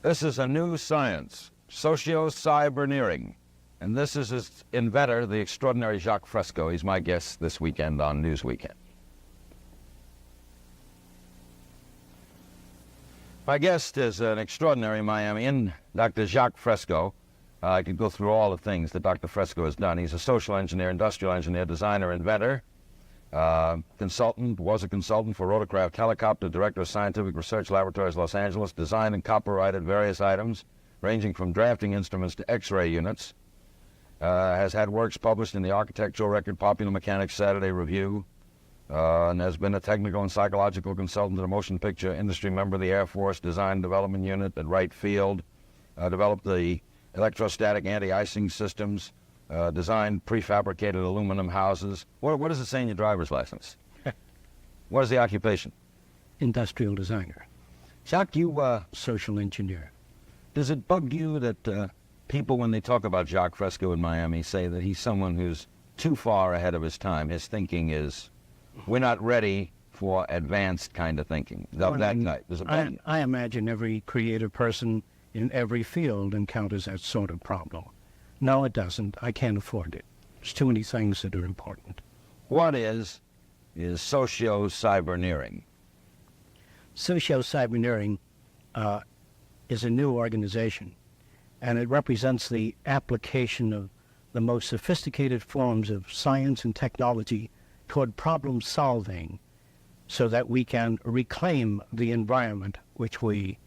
This is a new science, socio-cyberneering. And this is its inventor, the extraordinary Jacque Fresco. He's my guest this weekend on News Weekend. My guest is an extraordinary Miamian, Dr. Jacque Fresco. I could go through all the things that Dr. Fresco has done. He's a social engineer, industrial engineer, designer, inventor, consultant, was a consultant for Rotorcraft Helicopter, director of Scientific Research Laboratories, Los Angeles, designed and copyrighted various items, ranging from drafting instruments to X-ray units. Has had works published in the Architectural Record, Popular Mechanics, Saturday Review, and has been a technical and psychological consultant to the motion picture industry, member of the Air Force Design Development Unit at Wright Field, developed the electrostatic anti-icing systems, designed prefabricated aluminum houses. What does it say in your driver's license? What is the occupation? Industrial designer. Jacque, you... Social engineer. Does it bug you that people, when they talk about Jacque Fresco in Miami, say that he's someone who's too far ahead of his time? His thinking is, we're not ready for advanced kind of thinking. That type. Does it bug you? I imagine every creative person in every field encounters that sort of problem. No, it doesn't. I can't afford it. There's too many things that are important. What is socio-cyberneering? Socio-cyberneering is a new organization, and it represents the application of the most sophisticated forms of science and technology toward problem solving so that we can reclaim the environment which we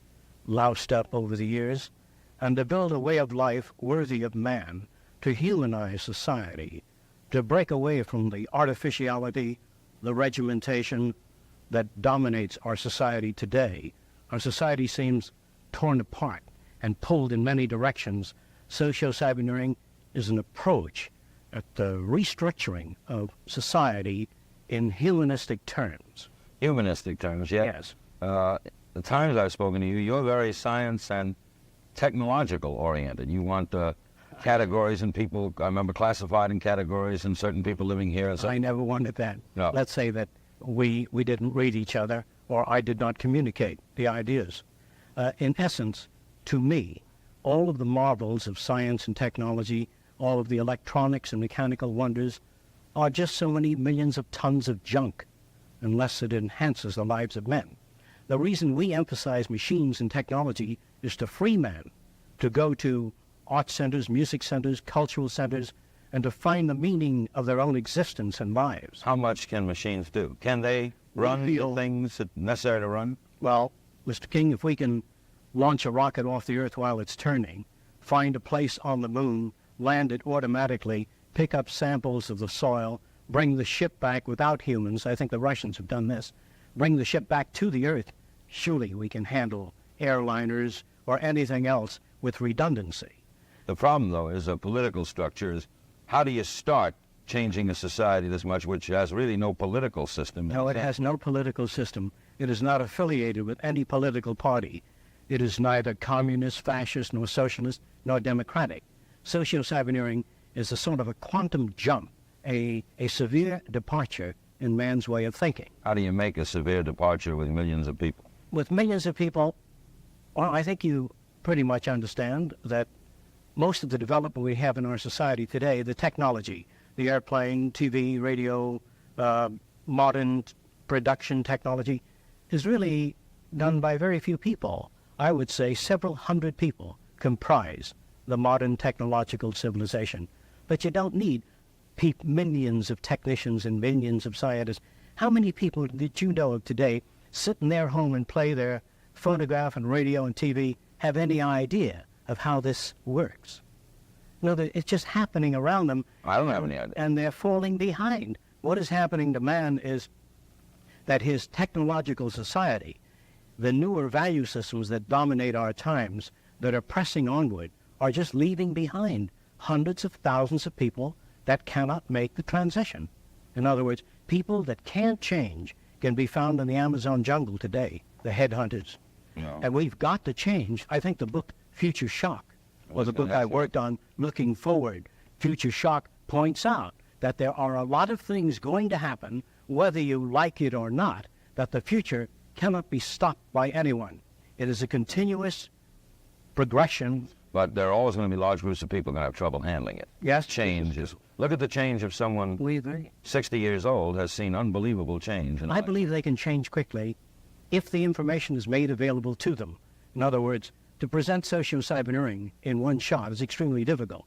loused up over the years, and to build a way of life worthy of man, to humanize society, to break away from the artificiality, the regimentation that dominates our society today. Our society seems torn apart and pulled in many directions. Socio-cyberneering is an approach at the restructuring of society in humanistic terms. Humanistic terms, yeah. Yes. The times I've spoken to you, you're very science and technological oriented. You want categories and people, I remember, classified in categories and certain people living here. And I never wanted that. No. Let's say that we didn't read each other, or I did not communicate the ideas. In essence, to me, all of the marvels of science and technology, all of the electronics and mechanical wonders, are just so many millions of tons of junk, unless it enhances the lives of men. The reason we emphasize machines and technology is to free men to go to art centers, music centers, cultural centers, and to find the meaning of their own existence and lives. How much can machines do? Can they run the things that are necessary to run? Well, Mr. King, if we can launch a rocket off the Earth while it's turning, find a place on the moon, land it automatically, pick up samples of the soil, bring the ship back without humans, I think the Russians have done this, bring the ship back to the Earth, surely we can handle airliners or anything else with redundancy. The problem, though, is a political structure. Is how do you start changing a society this much, which has really no political system? No, it has no political system. It is not affiliated with any political party. It is neither communist, fascist, nor socialist, nor democratic. Socio-cyberneering is a sort of a quantum jump, a severe departure in man's way of thinking. How do you make a severe departure with millions of people? With millions of people, well, I think you pretty much understand that most of the development we have in our society today, the technology, the airplane, TV, radio, modern production technology, is really done by very few people. I would say several hundred people comprise the modern technological civilization. But you don't need millions of technicians and millions of scientists. How many people that you know of today sit in their home and play their phonograph and radio and TV, have any idea of how this works? No, it's just happening around them. I don't have any idea. And they're falling behind. What is happening to man is that his technological society, the newer value systems that dominate our times, that are pressing onward, are just leaving behind hundreds of thousands of people that cannot make the transition. In other words, people that can't change can be found in the Amazon jungle today, the headhunters. No. And we've got to change. I think the book Future Shock was a book I worked on looking forward. Future Shock points out that there are a lot of things going to happen, whether you like it or not, that the future cannot be stopped by anyone. It is a continuous progression. But there are always going to be large groups of people going to have trouble handling it. Yes. Change is... Look at the change of someone We agree. 60 years old has seen unbelievable change. I believe they can change quickly if the information is made available to them. In other words, to present socio-cyberneering in one shot is extremely difficult.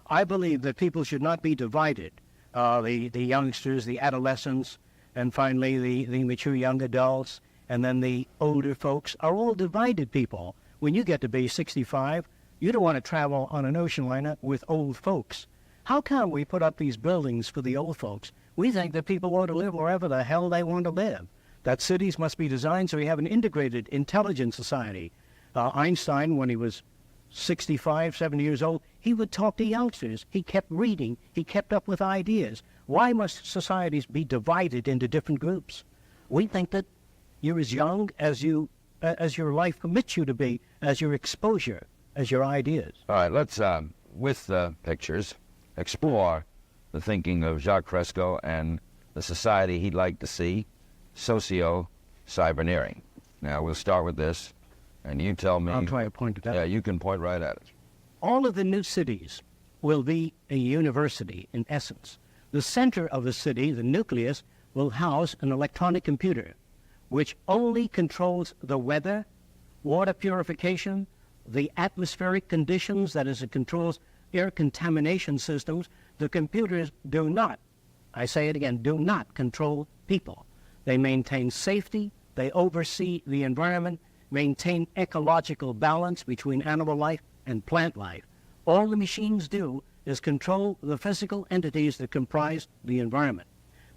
I believe that people should not be divided. The youngsters, the adolescents, and finally the mature young adults, and then the older folks are all divided people. When you get to be 65, you don't want to travel on an ocean liner with old folks. How come we put up these buildings for the old folks? We think that people want to live wherever the hell they want to live. That cities must be designed so we have an integrated, intelligent society. Einstein, when he was 65, 70 years old, he would talk to youngsters. He kept reading. He kept up with ideas. Why must societies be divided into different groups? We think that you're as young as your life permits you to be, as your exposure, as your ideas. All right, let's, with the pictures, explore the thinking of Jacque Fresco and the society he'd like to see, socio-cyberneering. Now, we'll start with this, and you tell me... I'll try to point it out. Yeah, you can point right at it. All of the new cities will be a university, in essence. The center of the city, the nucleus, will house an electronic computer, which only controls the weather, water purification, the atmospheric conditions, that is, it controls air contamination systems. The computers do not, I say it again, do not control people. They maintain safety, they oversee the environment, maintain ecological balance between animal life and plant life. All the machines do is control the physical entities that comprise the environment.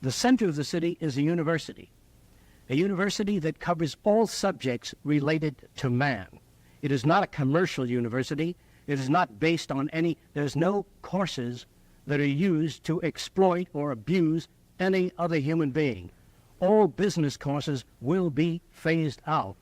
The center of the city is a university that covers all subjects related to man. It is not a commercial university. It is not based on there's no courses that are used to exploit or abuse any other human being. All business courses will be phased out.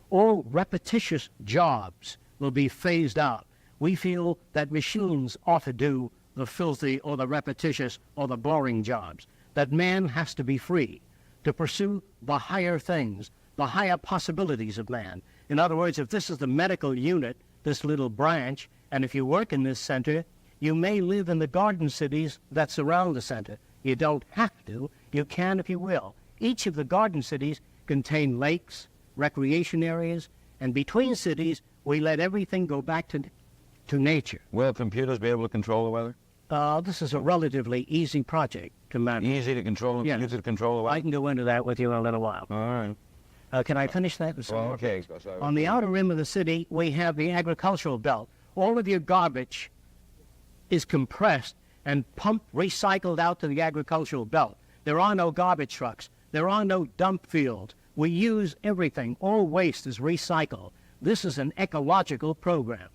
All repetitious jobs will be phased out. We feel that machines ought to do the filthy or the repetitious or the boring jobs, that man has to be free to pursue the higher things, the higher possibilities of man. In other words, if this is the medical unit, this little branch, and if you work in this center, you may live in the garden cities that surround the center. You don't have to. You can if you will. Each of the garden cities contain lakes, recreation areas, and between cities, we let everything go back to nature. Will computers be able to control the weather? This is a relatively easy project to manage. Easy to control, Yes. easy to control the weather? I can go into that with you in a little while. All right. Can I finish that? Well, okay. On the outer rim of the city, we have the agricultural belt. All of your garbage is compressed and pumped, recycled out to the agricultural belt. There are no garbage trucks. There are no dump fields. We use everything. All waste is recycled. This is an ecological program.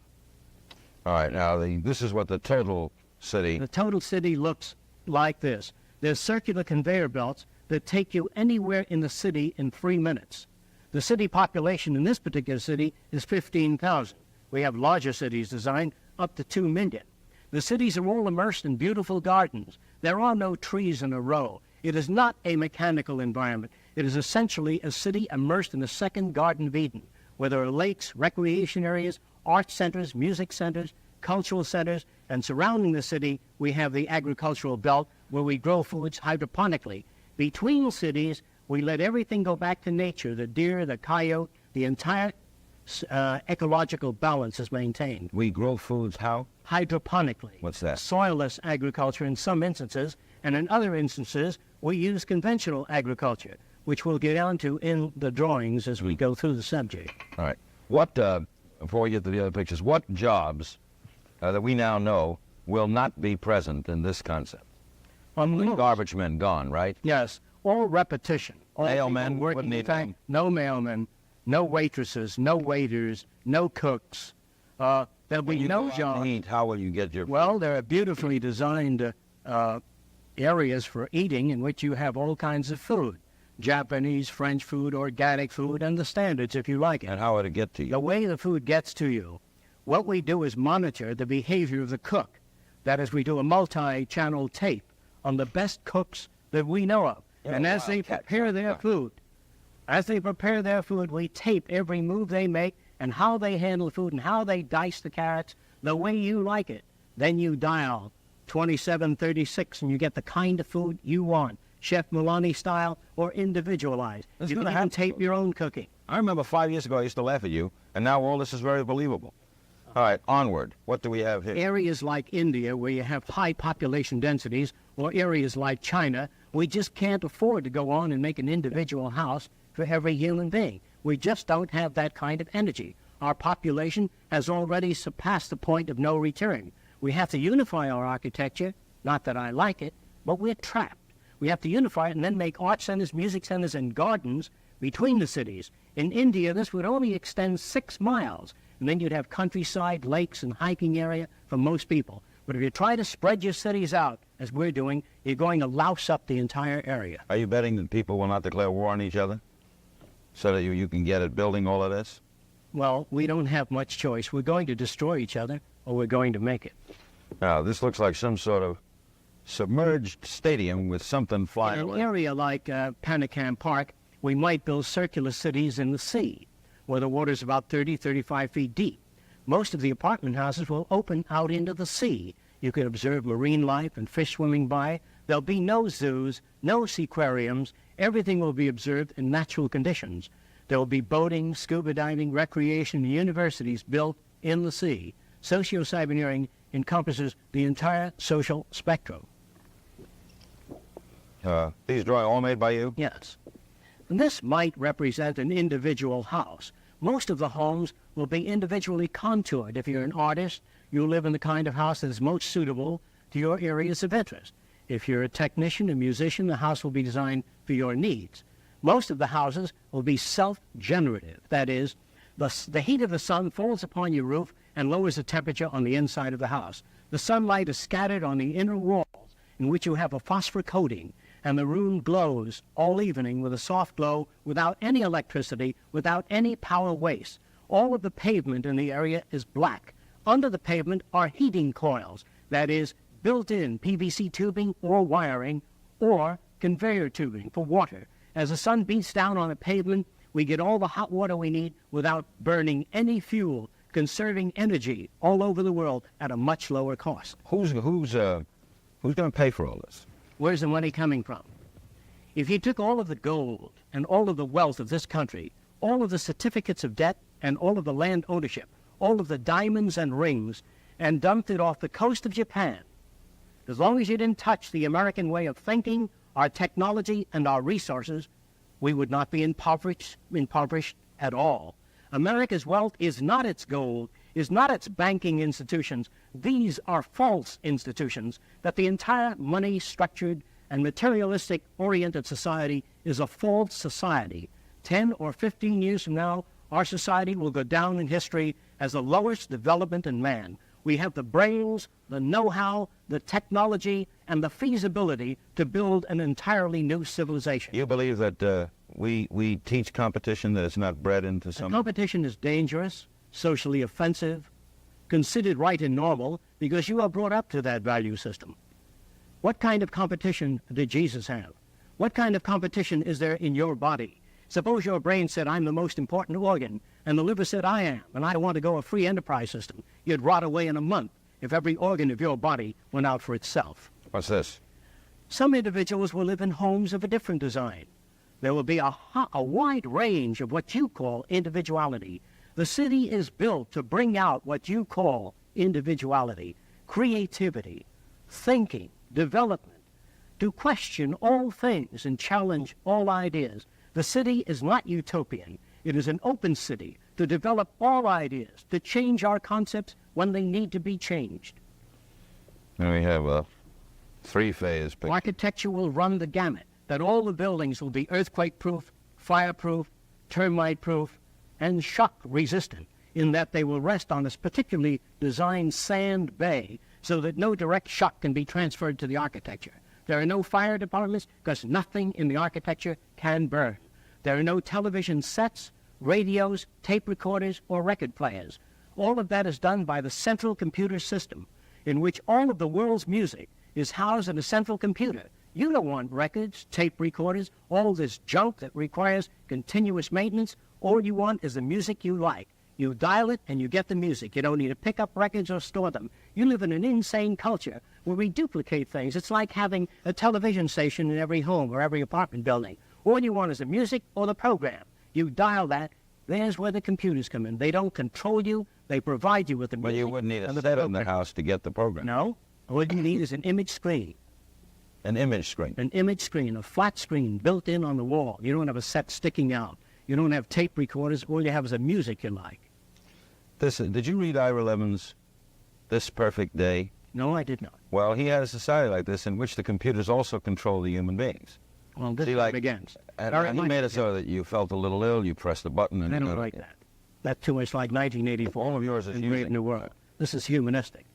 All right. Now, this is what the total city... The total city looks like this. There's circular conveyor belts that take you anywhere in the city in 3 minutes. The city population in this particular city is 15,000. We have larger cities designed up to 2 million. The cities are all immersed in beautiful gardens. There are no trees in a row. It is not a mechanical environment. It is essentially a city immersed in a second Garden of Eden, where there are lakes, recreation areas, art centers, music centers, cultural centers, and surrounding the city, we have the agricultural belt where we grow foods hydroponically. Between cities, we let everything go back to nature. The deer, the coyote, the entire ecological balance is maintained. We grow foods how? Hydroponically. What's that? Soilless agriculture in some instances, and in other instances, we use conventional agriculture, which we'll get down to in the drawings as we go through the subject. All right. What, before we get to the other pictures, what jobs that we now know will not be present in this concept? Garbage men gone, right? Yes. All repetition. All mailmen working wouldn't need time. No mailmen, no waitresses, no waiters, no cooks. There'll be no jobs. How will you get your... Well, there are beautifully designed areas for eating in which you have all kinds of food. Japanese, French food, organic food, and the standards if you like it. And how would it get to you? The way the food gets to you, what we do is monitor the behavior of the cook. That is, we do a multi-channel tape on the best cooks that we know of. And as they prepare their food, we tape every move they make and how they handle food and how they dice the carrots the way you like it. Then you dial 2736 and you get the kind of food you want, Chef Milani style or individualized. That's You gonna can even happen. tape your own cooking. I remember 5 years ago I used to laugh at you, and now all this is very believable. All right, onward. What do we have here? Areas like India, where you have high population densities, or areas like China, we just can't afford to go on and make an individual house for every human being. We just don't have that kind of energy. Our population has already surpassed the point of no return. We have to unify our architecture. Not that I like it, but we're trapped. We have to unify it and then make art centers, music centers, and gardens between the cities. In India, this would only extend 6 miles, and then you'd have countryside, lakes, and hiking area for most people. But if you try to spread your cities out, as we're doing, you're going to louse up the entire area. Are you betting that people will not declare war on each other so that you can get at building all of this? Well, we don't have much choice. We're going to destroy each other, or we're going to make it. Now, this looks like some sort of submerged stadium with something flying In an away. area like Panicam Park, we might build circular cities in the sea, where the water's about 30, 35 feet deep. Most of the apartment houses will open out into the sea. You can observe marine life and fish swimming by. There'll be no zoos, no seaquariums. Everything will be observed in natural conditions. There will be boating, scuba diving, recreation, and universities built in the sea. Socio-cyberneering encompasses the entire social spectrum. These drawings all made by you? Yes. And this might represent an individual house. Most of the homes will be individually contoured. If you're an artist, you live in the kind of house that is most suitable to your areas of interest. If you're a technician, a musician, the house will be designed for your needs. Most of the houses will be self-generative. That is, the heat of the sun falls upon your roof and lowers the temperature on the inside of the house. The sunlight is scattered on the inner walls, in which you have a phosphor coating, and the room glows all evening with a soft glow without any electricity, without any power waste. All of the pavement in the area is black. Under the pavement are heating coils, that is, built-in PVC tubing or wiring, or conveyor tubing for water. As the sun beats down on the pavement, we get all the hot water we need without burning any fuel, conserving energy all over the world at a much lower cost. Who's going to pay for all this? Where's the money coming from? If you took all of the gold and all of the wealth of this country, all of the certificates of debt and all of the land ownership, all of the diamonds and rings, and dumped it off the coast of Japan, as long as you didn't touch the American way of thinking, our technology, and our resources, we would not be impoverished at all. America's wealth is not its gold, is not its banking institutions. These are false institutions, that the entire money-structured and materialistic-oriented society is a false society. 10 or 15 years from now, our society will go down in history as the lowest development in man. We have the brains, the know-how, the technology, and the feasibility to build an entirely new civilization. You believe that we teach competition that is not bred into some... Competition is dangerous, socially offensive, considered right and normal, because you are brought up to that value system. What kind of competition did Jesus have? What kind of competition is there in your body? Suppose your brain said, I'm the most important organ, and the liver said, I am, and I want to go a free enterprise system. You'd rot away in a month if every organ of your body went out for itself. What's this? Some individuals will live in homes of a different design. There will be a wide range of what you call individuality. The city is built to bring out what you call individuality, creativity, thinking, development, to question all things and challenge all ideas. The city is not utopian. It is an open city to develop all ideas, to change our concepts when they need to be changed. And we have a three-phase picture. Architecture will run the gamut, that all the buildings will be earthquake-proof, fire-proof, termite-proof, and shock-resistant, in that they will rest on a particularly designed sand bay so that no direct shock can be transferred to the architecture. There are no fire departments because nothing in the architecture can burn. There are no television sets, radios, tape recorders, or record players. All of that is done by the central computer system, in which all of the world's music is housed in a central computer. You don't want records, tape recorders, all this junk that requires continuous maintenance. All you want is the music you like. You dial it and you get the music. You don't need to pick up records or store them. You live in an insane culture where we duplicate things. It's like having a television station in every home or every apartment building. All you want is the music or the program. You dial that. There's where the computers come in. They don't control you. They provide you with the music. But you wouldn't need a and the set in the program. house to get the program. No. All you need is an image screen. An image screen. An image screen, a flat screen built in on the wall. You don't have a set sticking out. You don't have tape recorders. All you have is the music you like. Did you read Ira Levin's This Perfect Day? No, I did not. Well, he had a society like this in which the computers also control the human beings. Well, this See, like, begins. And he made it so that you felt a little ill, you pressed a button, and I don't like that. That's too much like 1984. All of yours is in Great using New World. This is humanistic.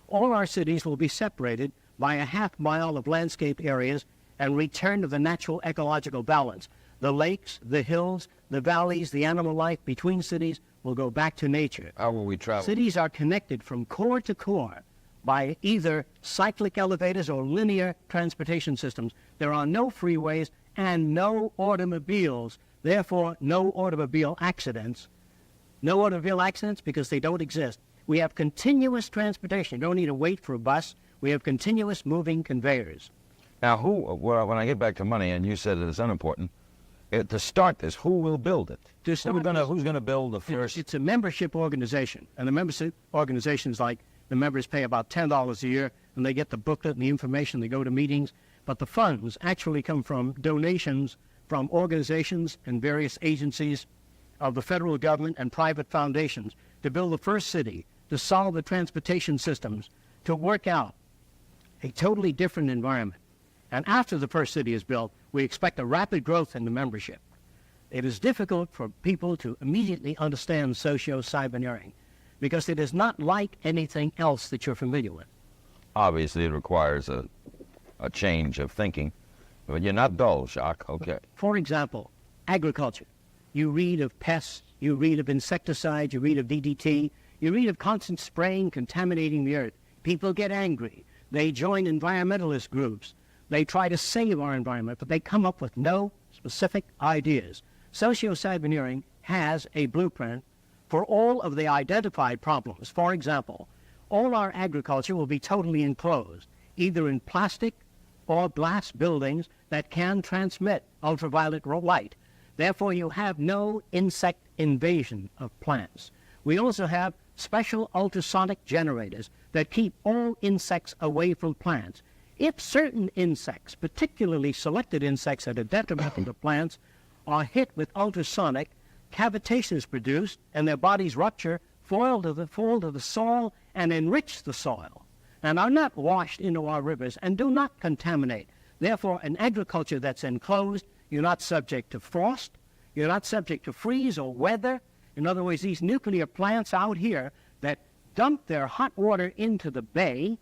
All our cities will be separated by a half mile of landscape areas and return to the natural ecological balance. The lakes, the hills, the valleys, the animal life between cities will go back to nature. How will we travel? Cities are connected from core to core by either cyclic elevators or linear transportation systems. There are no freeways and no automobiles, therefore no automobile accidents. No automobile accidents because they don't exist. We have continuous transportation. You don't need to wait for a bus. We have continuous moving conveyors. Now, when I get back to money, and you said it is unimportant, to start this, who will build it? Who's going to build the first? It's a membership organization, and the membership organizations, like, the members pay about $10 a year, and they get the booklet and the information. They go to meetings, but the funds actually come from donations from organizations and various agencies of the federal government and private foundations to build the first city, to solve the transportation systems, to work out a totally different environment. And after the first city is built, we expect a rapid growth in the membership. It is difficult for people to immediately understand socio-cyberneering because it is not like anything else that you're familiar with. Obviously, it requires a change of thinking, but you're not dull, Jacque. Okay. For example, agriculture. You read of pests, you read of insecticides, you read of DDT, you read of constant spraying contaminating the earth. People get angry. They join environmentalist groups. They try to save our environment, but they come up with no specific ideas. Socio-cyberneering has a blueprint for all of the identified problems. For example, all our agriculture will be totally enclosed, either in plastic or glass buildings that can transmit ultraviolet light. Therefore, you have no insect invasion of plants. We also have special ultrasonic generators that keep all insects away from plants. If certain insects, particularly selected insects that are detrimental to plants, are hit with ultrasonic, cavitation is produced and their bodies rupture, fall to the soil and enrich the soil, and are not washed into our rivers and do not contaminate. Therefore, an agriculture that's enclosed, you're not subject to frost, you're not subject to freeze or weather. In other words, these nuclear plants out here that dump their hot water into the bay,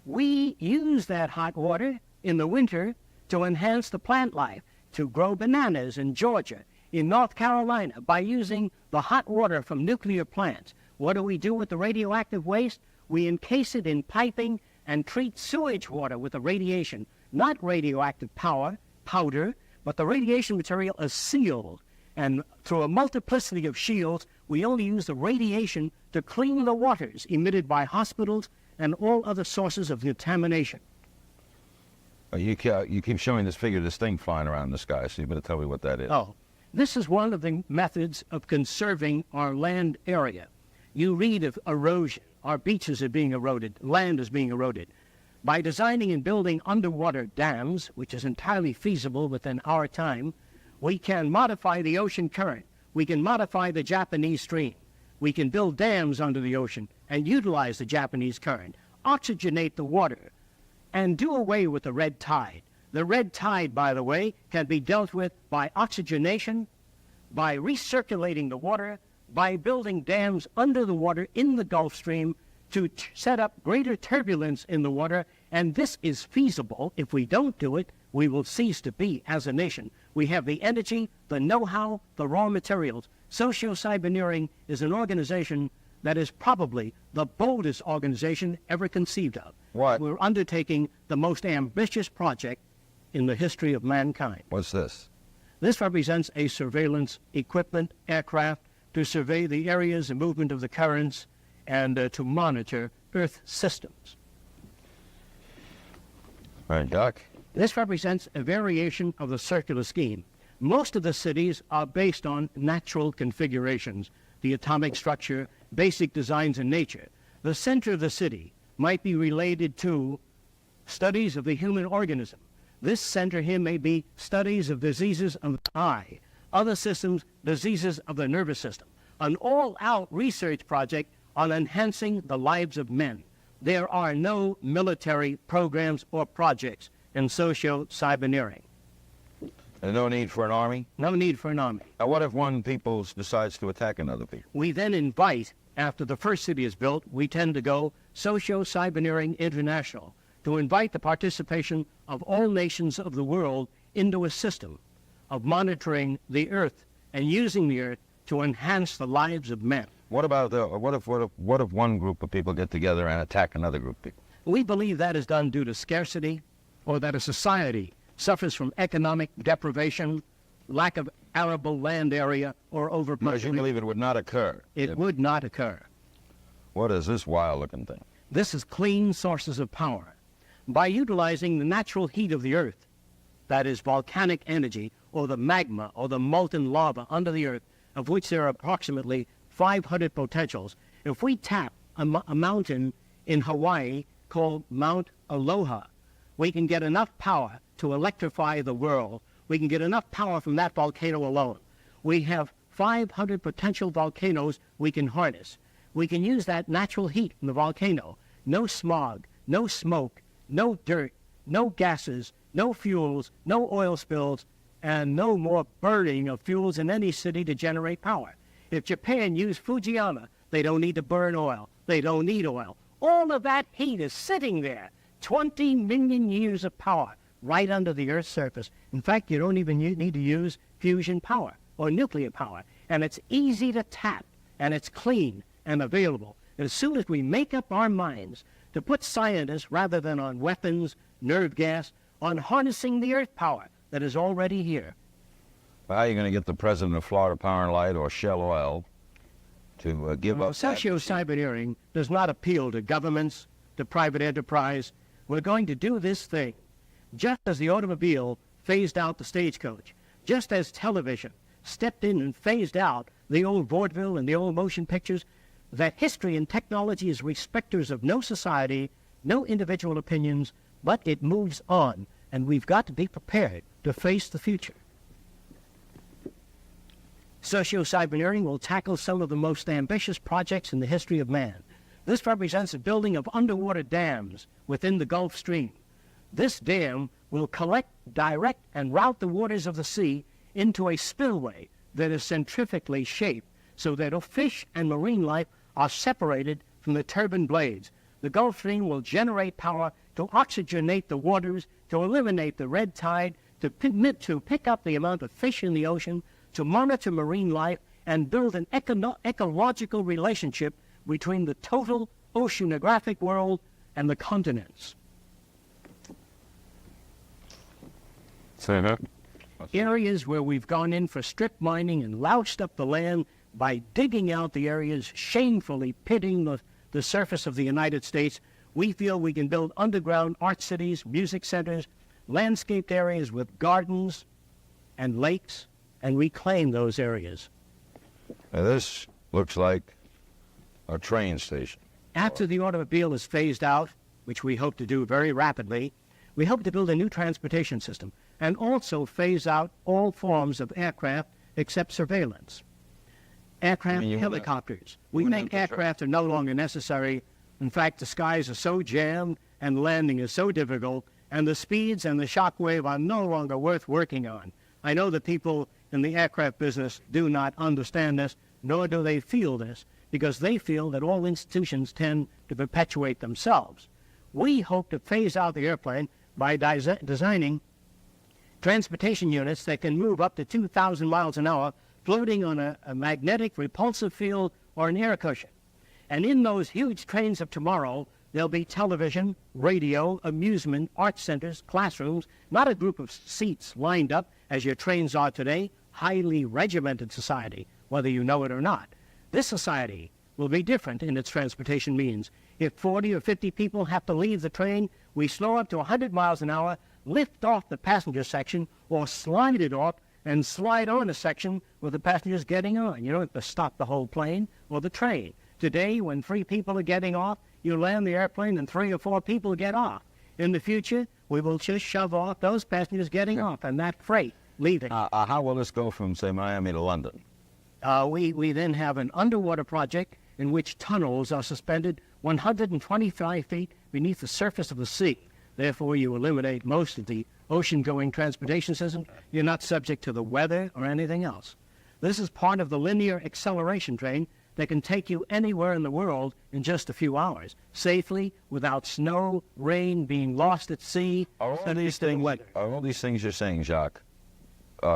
we use that hot water in the winter to enhance the plant life, to grow bananas in Georgia, in North Carolina, by using the hot water from nuclear plants. What do we do with the radioactive waste? We encase it in piping and treat sewage water with the radiation, not radioactive powder, but the radiation material is sealed. And through a multiplicity of shields, we only use the radiation to clean the waters emitted by hospitals and all other sources of contamination. You keep showing this figure, this thing flying around the sky, so you better tell me what that is. Oh, this is one of the methods of conserving our land area. You read of erosion. Our beaches are being eroded. Land is being eroded. By designing and building underwater dams, which is entirely feasible within our time, we can modify the ocean current. We can modify the Japanese stream. We can build dams under the ocean and utilize the Japanese current, oxygenate the water, and do away with the red tide. The red tide, by the way, can be dealt with by oxygenation, by recirculating the water, by building dams under the water in the Gulf Stream to set up greater turbulence in the water, and this is feasible. If we don't do it, we will cease to be as a nation. We have the energy, the know-how, the raw materials. Socio-cyberneering is an organization that is probably the boldest organization ever conceived of. What? We're undertaking the most ambitious project in the history of mankind. What's this? This represents a surveillance equipment, aircraft, to survey the areas and movement of the currents and to monitor Earth systems. All right, Jacque. This represents a variation of the circular scheme. Most of the cities are based on natural configurations, the atomic structure, basic designs in nature. The center of the city might be related to studies of the human organism. This center here may be studies of diseases of the eye, other systems, diseases of the nervous system, an all-out research project on enhancing the lives of men. There are no military programs or projects in socio-cyberneering. There's no need for an army? No need for an army. Now, what if one people decides to attack another people? We then invite, after the first city is built, we tend to go socio-cyberneering international, to invite the participation of all nations of the world into a system of monitoring the Earth and using the Earth to enhance the lives of men. What about what if one group of people get together and attack another group of people? We believe that is done due to scarcity, or that a society suffers from economic deprivation, lack of arable land area, or overpopulation. You believe it would not occur? It would not occur. What is this wild-looking thing? This is clean sources of power. By utilizing the natural heat of the Earth, that is volcanic energy, or the magma, or the molten lava under the Earth, of which there are approximately 500 potentials, if we tap a mountain in Hawaii called Mount Aloha, we can get enough power to electrify the world. We can get enough power from that volcano alone. We have 500 potential volcanoes we can harness. We can use that natural heat from the volcano. No smog, no smoke, no dirt, no gases, no fuels, no oil spills, and no more burning of fuels in any city to generate power. If Japan used Fujiyama, they don't need to burn oil. They don't need oil. All of that heat is sitting there. 20 million years of power right under the Earth's surface. In fact, you don't even need to use fusion power or nuclear power. And it's easy to tap, and it's clean and available. And as soon as we make up our minds to put scientists, rather than on weapons, nerve gas, on harnessing the Earth power that is already here. Well, how are you going to get the president of Florida Power and Light or Shell Oil to give up? Socio-cyberneering does not appeal to governments, to private enterprise. We're going to do this thing just as the automobile phased out the stagecoach, just as television stepped in and phased out the old vaudeville and the old motion pictures, that history and technology is respecters of no society, no individual opinions, but it moves on, and we've got to be prepared to face the future. Socio-cyberneering will tackle some of the most ambitious projects in the history of man. This represents the building of underwater dams within the Gulf Stream. This dam will collect, direct, and route the waters of the sea into a spillway that is centrifugally shaped so that fish and marine life are separated from the turbine blades. The Gulf Stream will generate power to oxygenate the waters, to eliminate the red tide, to pick up the amount of fish in the ocean, to monitor marine life, and build an ecological relationship between the total oceanographic world and the continents. Say that. Areas where we've gone in for strip mining and loused up the land by digging out the areas, shamefully pitting the surface of the United States, we feel we can build underground art cities, music centers, landscaped areas with gardens and lakes, and reclaim those areas. Now this looks like a train station. After the automobile is phased out, which we hope to do very rapidly, we hope to build a new transportation system and also phase out all forms of aircraft except surveillance. Aircraft, helicopters. We think aircraft are no longer necessary. In fact, the skies are so jammed and landing is so difficult, and the speeds and the shock wave are no longer worth working on. I know that people in the aircraft business do not understand this, nor do they feel this, because they feel that all institutions tend to perpetuate themselves. We hope to phase out the airplane by designing transportation units that can move up to 2,000 miles an hour, floating on a magnetic repulsive field or an air cushion. And in those huge trains of tomorrow, there'll be television, radio, amusement, art centers, classrooms, not a group of seats lined up as your trains are today, highly regimented society, whether you know it or not. This society will be different in its transportation means. If 40 or 50 people have to leave the train, we slow up to 100 miles an hour, lift off the passenger section, or slide it off and slide on a section with the passengers getting on. You don't have to stop the whole plane or the train. Today, when 3 people are getting off, you land the airplane and 3 or 4 people get off. In the future, we will just shove off those passengers getting off and that freight leaving. How will this go from, say, Miami to London? We then have an underwater project in which tunnels are suspended 125 feet beneath the surface of the sea. Therefore, you eliminate most of the ocean-going transportation system. You're not subject to the weather or anything else. This is part of the linear acceleration train that can take you anywhere in the world in just a few hours, safely, without snow, rain, being lost at sea. Are all these things you're saying, Jacque,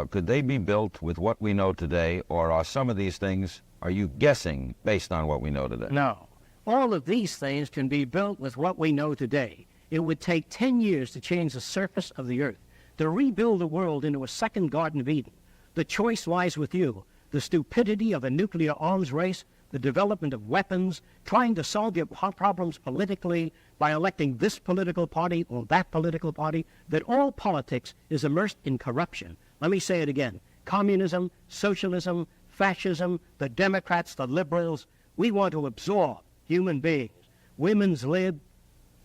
could they be built with what we know today, or are some of these things, are you guessing based on what we know today? No. All of these things can be built with what we know today. It would take 10 years to change the surface of the earth, to rebuild the world into a second Garden of Eden. The choice lies with you. The stupidity of a nuclear arms race, the development of weapons, trying to solve your problems politically by electing this political party or that political party, that all politics is immersed in corruption. Let me say it again. Communism, socialism, fascism, the Democrats, the liberals, we want to absorb human beings. Women's lib,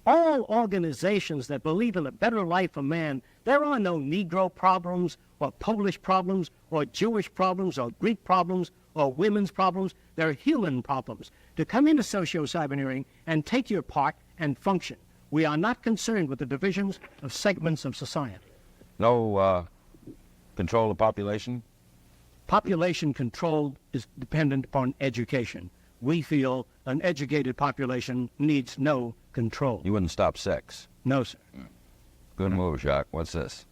all organizations that believe in a better life for man. There are no Negro problems or Polish problems or Jewish problems or Greek problems or women's problems. They're human problems. To come into socio-cyberneering and take your part and function. We are not concerned with the divisions of segments of society. No control of population? Population control is dependent upon education. We feel an educated population needs no control. You wouldn't stop sex? No, sir. Good move, Jacque. What's this?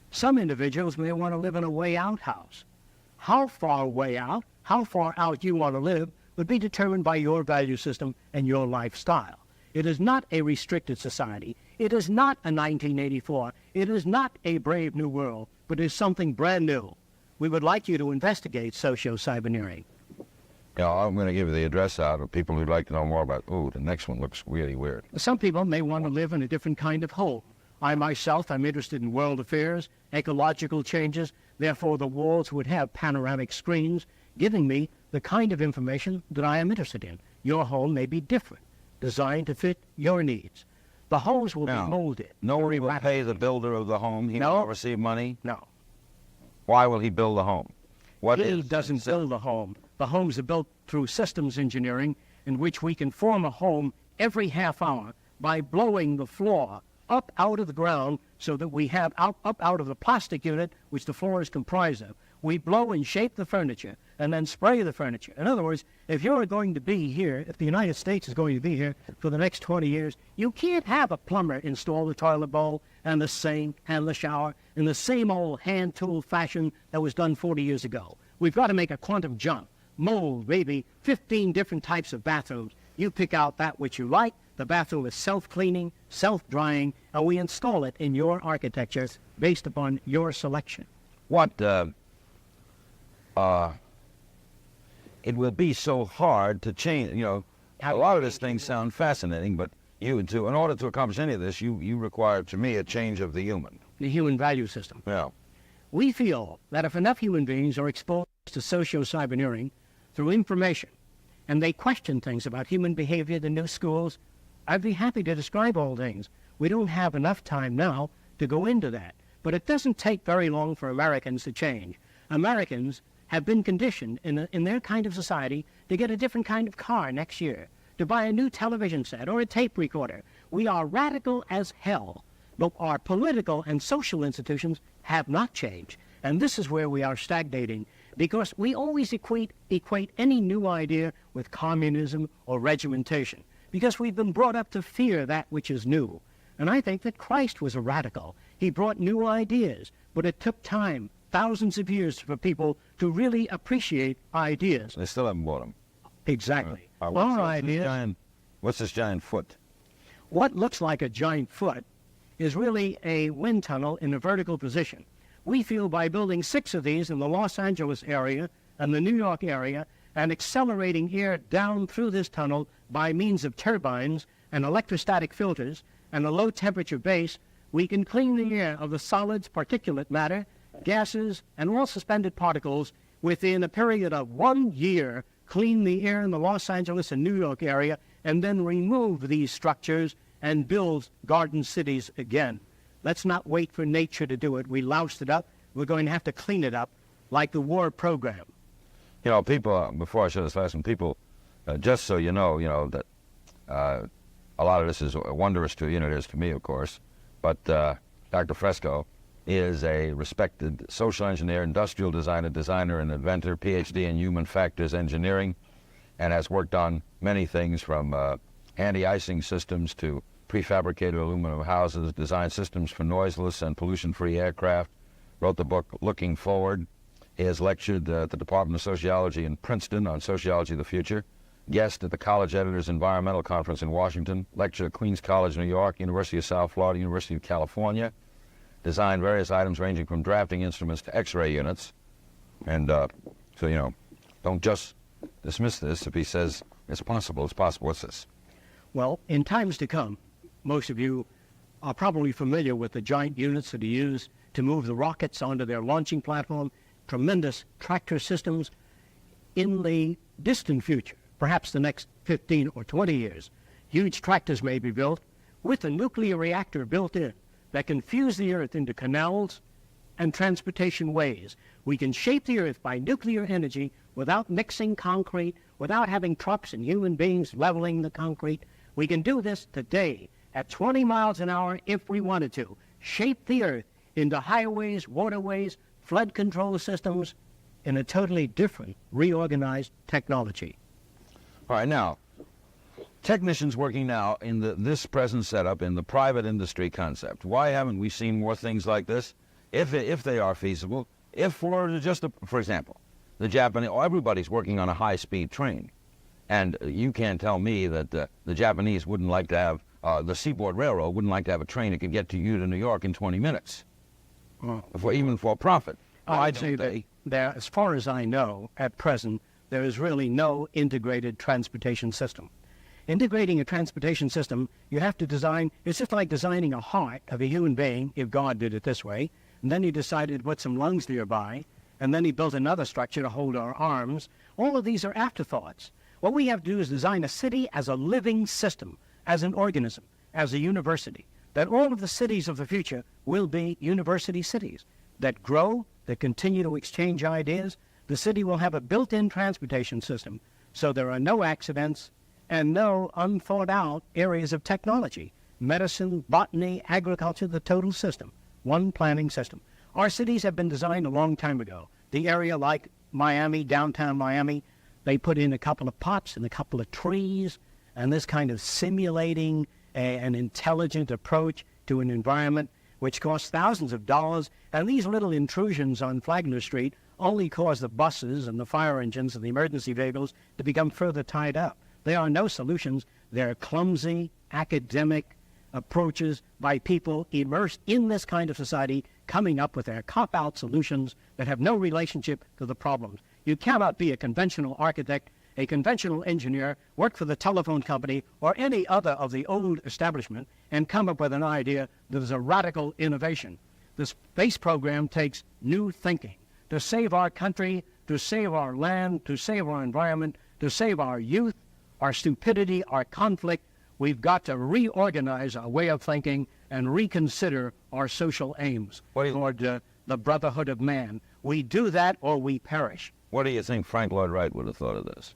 Some individuals may want to live in a way-out house. How far way out, how far out you want to live would be determined by your value system and your lifestyle. It is not a restricted society. It is not a 1984. It is not a brave new world, but it is something brand new. We would like you to investigate socio-cyberneering. Yeah, I'm going to give you the address out of people who'd like to know more about, the next one looks really weird. Some people may want to live in a different kind of home. I myself am interested in world affairs, ecological changes. Therefore, the walls would have panoramic screens giving me the kind of information that I am interested in. Your home may be different, designed to fit your needs. The homes will be molded. No one will pay the builder of the home. He will receive money? No. Why will he build the home? He doesn't build the home. The homes are built through systems engineering in which we can form a home every half hour by blowing the floor up out of the ground so that we have up out of the plastic unit which the floor is comprised of. We blow and shape the furniture and then spray the furniture. In other words, if you're going to be here, if the United States is going to be here for the next 20 years, you can't have a plumber install the toilet bowl and the sink and the shower in the same old hand tool fashion that was done 40 years ago. We've got to make a quantum jump. Mold maybe 15 different types of bathrooms. You pick out that which you like. The bathroom is self-cleaning, self-drying, and we install it in your architecture based upon your selection. What, it will be so hard to change, a lot of these things sound fascinating, but in order to accomplish any of this, you require, to me, a change of the human. The human value system. Yeah. We feel that if enough human beings are exposed to socio-cyberneering through information, and they question things about human behavior, the new schools, I'd be happy to describe all things. We don't have enough time now to go into that. But it doesn't take very long for Americans to change. Americans have been conditioned in their kind of society to get a different kind of car next year, to buy a new television set or a tape recorder. We are radical as hell, but our political and social institutions have not changed. And this is where we are stagnating, because we always equate any new idea with communism or regimentation, because we've been brought up to fear that which is new. And I think that Christ was a radical. He brought new ideas, but it took time, thousands of years, for people to really appreciate ideas. They still haven't bought them. Exactly. What's this giant foot? What looks like a giant foot is really a wind tunnel in a vertical position. We feel by building 6 of these in the Los Angeles area and the New York area and accelerating air down through this tunnel by means of turbines and electrostatic filters and a low-temperature base, we can clean the air of the solids, particulate matter, gases, and all suspended particles within a period of 1 year, clean the air in the Los Angeles and New York area, and then remove these structures and build garden cities again. Let's not wait for nature to do it. We loused it up. We're going to have to clean it up like the war program. You know, people, before I show this last one, people, just so you know that a lot of this is wondrous to you, and it is to me, of course, but Dr. Fresco is a respected social engineer, industrial designer and inventor, PhD in human factors engineering, and has worked on many things from anti-icing systems to prefabricated aluminum houses, designed systems for noiseless and pollution-free aircraft, wrote the book Looking Forward. He has lectured at the Department of Sociology in Princeton on Sociology of the Future, guest at the College Editors Environmental Conference in Washington, lectured at Queens College, New York, University of South Florida, University of California, designed various items ranging from drafting instruments to X-ray units. And so, don't just dismiss this. If he says it's possible, it's possible. What's this? Well, in times to come, most of you are probably familiar with the giant units that are used to move the rockets onto their launching platform, tremendous tractor systems. In the distant future, perhaps the next 15 or 20 years, huge tractors may be built with a nuclear reactor built in that can fuse the earth into canals and transportation ways. We can shape the earth by nuclear energy without mixing concrete, without having trucks and human beings leveling the concrete. We can do this today at 20 miles an hour if we wanted to. Shape the earth into highways, waterways, flood control systems in a totally different, reorganized technology. All right, now, technicians working now in this present setup in the private industry concept. Why haven't we seen more things like this? If they are feasible, for example, the Japanese, everybody's working on a high-speed train. And you can't tell me that the Japanese wouldn't like to have, the Seaboard Railroad wouldn't like to have a train that could get to you to New York in 20 minutes, even for profit. I'd say that there, as far as I know, at present, there is really no integrated transportation system. Integrating a transportation system, you have to design, it's just like designing a heart of a human being, if God did it this way, and then he decided to put some lungs nearby, and then he built another structure to hold our arms. All of these are afterthoughts. What we have to do is design a city as a living system, as an organism, as a university, that all of the cities of the future will be university cities that grow, that continue to exchange ideas. The city will have a built-in transportation system, so there are no accidents and no unthought-out areas of technology. Medicine, botany, agriculture, the total system, one planning system. Our cities have been designed a long time ago. The area like Miami, downtown Miami, they put in a couple of pots and a couple of trees, and this kind of simulating an intelligent approach to an environment which costs thousands of dollars, and these little intrusions on Flagler Street only cause the buses and the fire engines and the emergency vehicles to become further tied up. There are no solutions. They're clumsy, academic approaches by people immersed in this kind of society, coming up with their cop-out solutions that have no relationship to the problems. You cannot be a conventional architect, a conventional engineer, work for the telephone company or any other of the old establishment and come up with an idea that is a radical innovation. The space program takes new thinking to save our country, to save our land, to save our environment, to save our youth, our stupidity, our conflict. We've got to reorganize our way of thinking and reconsider our social aims toward the brotherhood of man. We do that or we perish. What do you think Frank Lloyd Wright would have thought of this?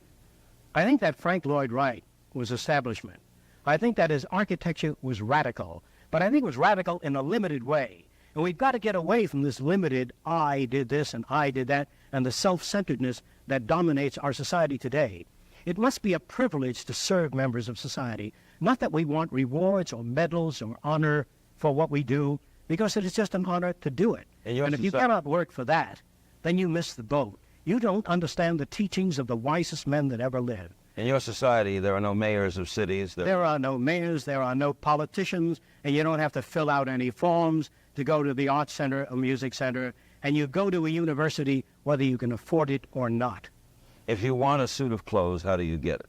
I think that Frank Lloyd Wright was establishment. I think that his architecture was radical, but I think it was radical in a limited way. And we've got to get away from this limited, I did this and I did that, and the self-centeredness that dominates our society today. It must be a privilege to serve members of society. Not that we want rewards or medals or honor for what we do, because it is just an honor to do it. And if you cannot work for that, then you miss the boat. You don't understand the teachings of the wisest men that ever lived. In your society, there are no mayors of cities. There are no mayors, there are no politicians, and you don't have to fill out any forms to go to the arts center or music center. and you go to a university whether you can afford it or not. If you want a suit of clothes, how do you get it?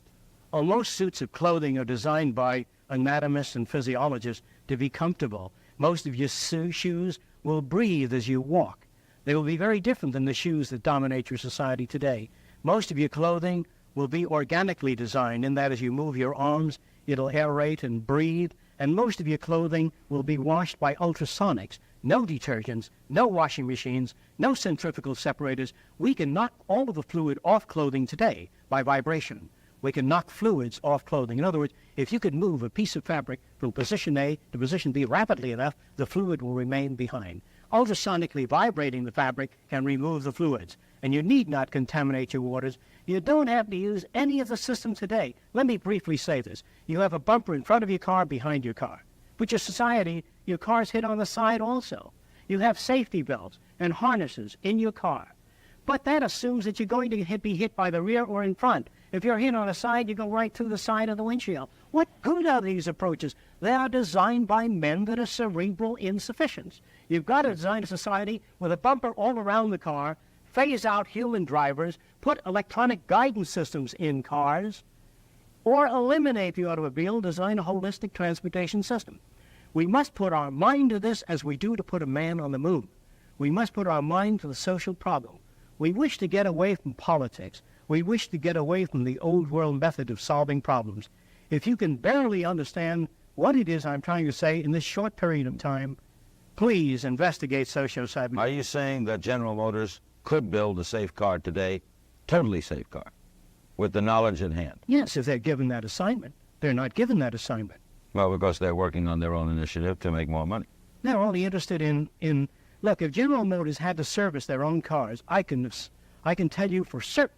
Well, most suits of clothing are designed by anatomists and physiologists to be comfortable. Most of your shoes will breathe as you walk. They will be very different than the shoes that dominate your society today. Most of your clothing will be organically designed in that as you move your arms, it'll aerate and breathe, and most of your clothing will be washed by ultrasonics. No detergents, no washing machines, no centrifugal separators. We can knock all of the fluid off clothing today by vibration. We can knock fluids off clothing. In other words, if you could move a piece of fabric from position A to position B rapidly enough, the fluid will remain behind. Ultrasonically vibrating the fabric can remove the fluids, and you need not contaminate your waters. You don't have to use any of the systems today. Let me briefly say this. You have a bumper in front of your car, behind your car. But your society, your car's hit on the side also. You have safety belts and harnesses in your car. But that assumes that you're going to be hit by the rear or in front. If you're hit on the side, you go right through the side of the windshield. What good are these approaches? They are designed by men that are cerebral insufficients. You've got to design a society with a bumper all around the car, phase out human drivers, put electronic guidance systems in cars, or eliminate the automobile, design a holistic transportation system. We must put our mind to this as we do to put a man on the moon. We must put our mind to the social problem. We wish to get away from politics. We wish to get away from the old world method of solving problems. If you can barely understand what it is I'm trying to say in this short period of time, please investigate socio-cyber. Are you saying that General Motors could build a safe car today, totally safe car, with the knowledge at hand? Yes, if they're given that assignment. They're not given that assignment. Well, because they're working on their own initiative to make more money. They're only interested in look, if General Motors had to service their own cars, I can tell you for certain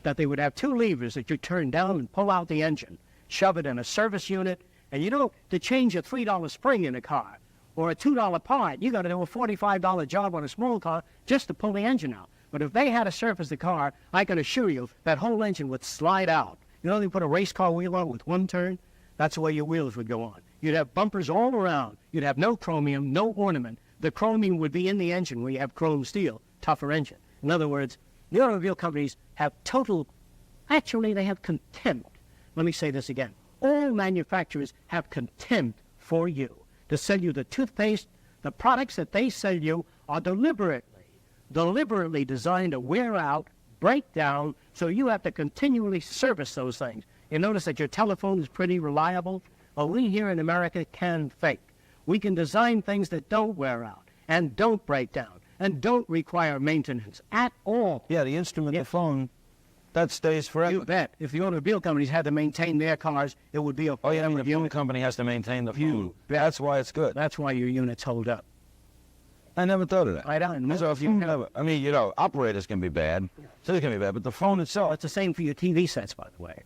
that they would have two levers that you turn down and pull out the engine, shove it in a service unit, and to change a $3 spring in a car or a $2 part, you got to do a $45 job on a small car just to pull the engine out. But if they had to service the car, I can assure you that whole engine would slide out. They put a race car wheel on with one turn, that's the way your wheels would go on. You'd have bumpers all around. You'd have no chromium, no ornament. The chromium would be in the engine where you have chrome steel, tougher engine. In other words, the automobile companies have they have contempt. Let me say this again. All manufacturers have contempt for you to sell you the toothpaste. The products that they sell you are deliberately designed to wear out, break down, so you have to continually service those things. You notice that your telephone is pretty reliable. Well, we here in America can fake. We can design things that don't wear out and don't break down and don't require maintenance at all. Yeah, the instrument, the phone, that stays forever. You bet. If the automobile companies had to maintain their cars, it would be a... Oh, yeah, the phone company has to maintain the phone. That's why it's good. That's why your units hold up. I never thought of that. I don't. So if you have, operators can be bad, so they can be bad, but the phone itself... It's the same for your TV sets, by the way.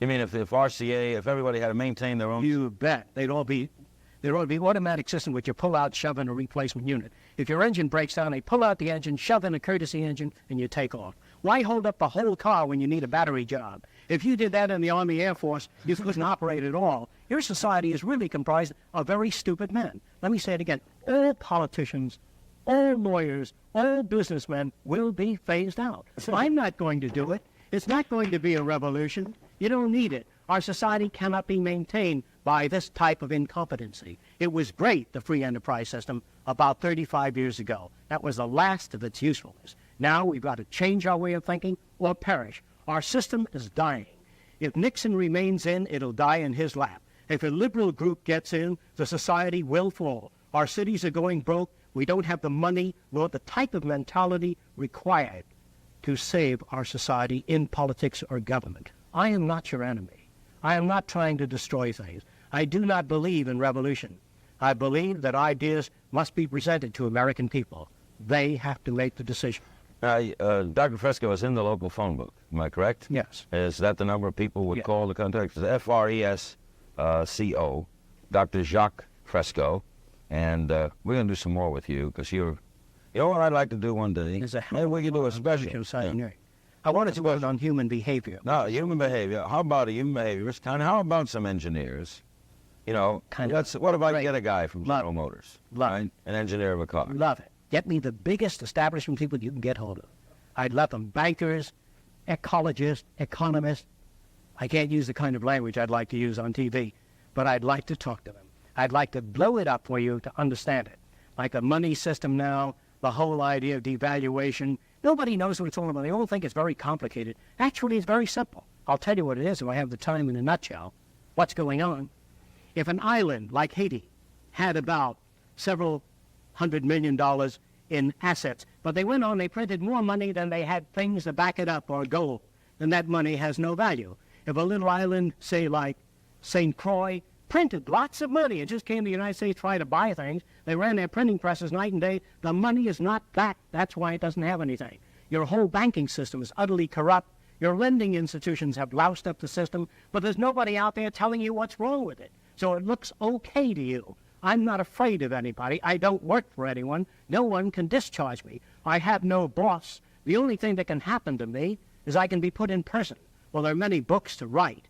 You mean if RCA, if everybody had to maintain their own... You bet. There ought to be automatic system which you pull out, shove in a replacement unit. If your engine breaks down, they pull out the engine, shove in a courtesy engine, and you take off. Why hold up the whole car when you need a battery job? If you did that in the Army Air Force, you couldn't operate at all. Your society is really comprised of very stupid men. Let me say it again. All politicians, all lawyers, all businessmen will be phased out. I'm not going to do it. It's not going to be a revolution. You don't need it. Our society cannot be maintained by this type of incompetency. It was great, the free enterprise system, about 35 years ago. That was the last of its usefulness. Now we've got to change our way of thinking or perish. Our system is dying. If Nixon remains in, it'll die in his lap. If a liberal group gets in, the society will fall. Our cities are going broke. We don't have the money nor the type of mentality required to save our society in politics or government. I am not your enemy. I am not trying to destroy things. I do not believe in revolution. I believe that ideas must be presented to American people. They have to make the decision. Dr. Fresco is in the local phone book. Am I correct? Yes. Is that the number people would call to contact? It's Fresco, Dr. Jacque Fresco. And we're going to do some more with you because you're... You know what I'd like to do one day? Maybe we could do a special. I wanted to work on human behavior. No, human behavior. How about a human behaviorist? How about some engineers? What if I get a guy from General Motors? Love it. An engineer of a car. Love it. Get me the biggest establishment people you can get hold of. I'd let them bankers, ecologists, economists. I can't use the kind of language I'd like to use on TV, but I'd like to talk to them. I'd like to blow it up for you to understand it. Like the money system now, the whole idea of devaluation. Nobody knows what it's all about. They all think it's very complicated. Actually, it's very simple. I'll tell you what it is if I have the time in a nutshell. What's going on? If an island like Haiti had about several $100 million in assets, but they went on, they printed more money than they had things to back it up or gold, then that money has no value. If a little island, say like St. Croix, printed lots of money and just came to the United States to try to buy things, they ran their printing presses night and day, the money is not back. That's why it doesn't have anything. Your whole banking system is utterly corrupt. Your lending institutions have loused up the system, but there's nobody out there telling you what's wrong with it. So it looks okay to you. I'm not afraid of anybody. I don't work for anyone. No one can discharge me. I have no boss. The only thing that can happen to me is I can be put in prison. Well, there are many books to write.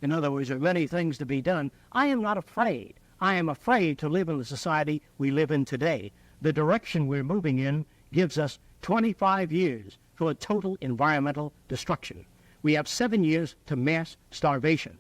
In other words, there are many things to be done. I am not afraid. I am afraid to live in the society we live in today. The direction we're moving in gives us 25 years for a total environmental destruction. We have 7 years to mass starvation.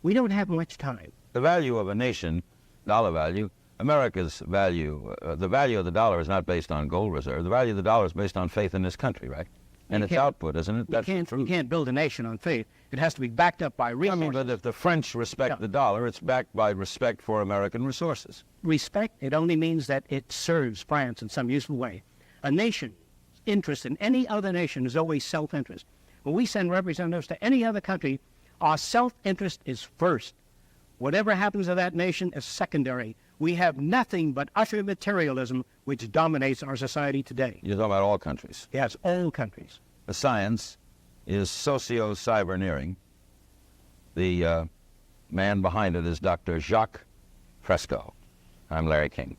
We don't have much time. The value of a nation, dollar value, America's value, the value of the dollar is not based on gold reserve. The value of the dollar is based on faith in this country, right? And its output, isn't it? That's true. You can't build a nation on faith. It has to be backed up by resources. I mean, but if the French respect the dollar, it's backed by respect for American resources. Respect, it only means that it serves France in some useful way. A nation's interest in any other nation is always self-interest. When we send representatives to any other country, our self-interest is first. Whatever happens to that nation is secondary. We have nothing but utter materialism which dominates our society today. You're talking about all countries. Yes, all countries. The science is socio-cyberneering. The man behind it is Dr. Jacque Fresco. I'm Larry King.